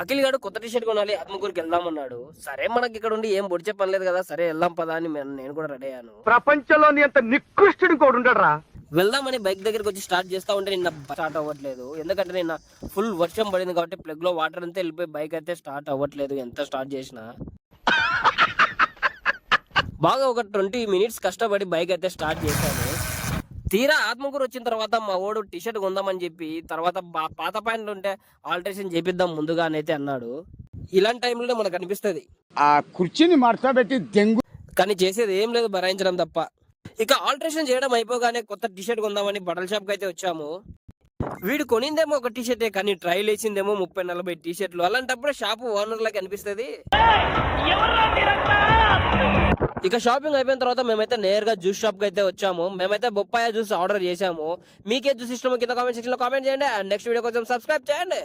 అఖిల్ గాడు కొత్త T shirt కొనాలి, ఆత్మకూరుకి వెళ్దామన్నాడు. సరే మనకి ఇక్కడ ఉండి ఏం పొడిచే పని లేదు కదా, సరే వెళ్దాం పదా అని నేను కూడా రెడీ అయ్యాను. ప్రపంచంలోని అంత నికృష్టుడు కూడా ఉండడరా. వెళ్దామని బైక్ దగ్గరికి వచ్చి స్టార్ట్ చేస్తా ఉంటే నిన్న స్టార్ట్ అవ్వట్లేదు. ఎందుకంటే నిన్న ఫుల్ వర్షం పడింది కాబట్టి ప్లగ్ లో వాటర్ అంతా వెళ్ళిపోయి బైక్ అయితే స్టార్ట్ అవ్వట్లేదు. ఎంత స్టార్ట్ చేసినా బాగా ఒక 20 minutes కష్టపడి బైక్ అయితే స్టార్ట్ చేశాను. తీరా ఆత్మకూరు వచ్చిన తర్వాత మా ఓడు టీ షర్ట్ కొందామని చెప్పి తర్వాత పాత ప్యాంట్లు ఉంటే ఆల్టరేషన్ చేపిద్దాం ముందుగా అయితే అన్నాడు. ఇలాంటి టైంలోనే మనకు అనిపిస్తుంది ఆ కుర్చీని మడతబెట్టి దెంగు, కానీ చేసేది ఏం లేదు, భరాయించడం తప్ప. ఇక ఆల్టరేషన్ చేయడం అయిపోగానే కొత్త టీ షర్ట్ కొందామని బట్టల షాప్కి అయితే వచ్చాము. వీడు కొనిందేమో ఒక టీ షర్టే, కానీ ట్రైల్ వేసిందేమో 30-40 టీ షర్ట్లు. అలాంటప్పుడు షాపు ఓనర్లకి అనిపిస్తుంది. ఇక షాపింగ్ అయిపోయిన తర్వాత మేమైతే నేరుగా జ్యూస్ షాప్ కి అయితే వచ్చాము. మేమైతే బొప్పాయ జ్యూస్ ఆర్డర్ చేసాము. మీకే జ్యూస్ ఇష్టమో కింద కామెంట్ సెక్షన్ లో కామెంట్ చేయండి. అండ్ నెక్స్ట్ వీడియో కోసం సబ్స్క్రైబ్ చేయండి.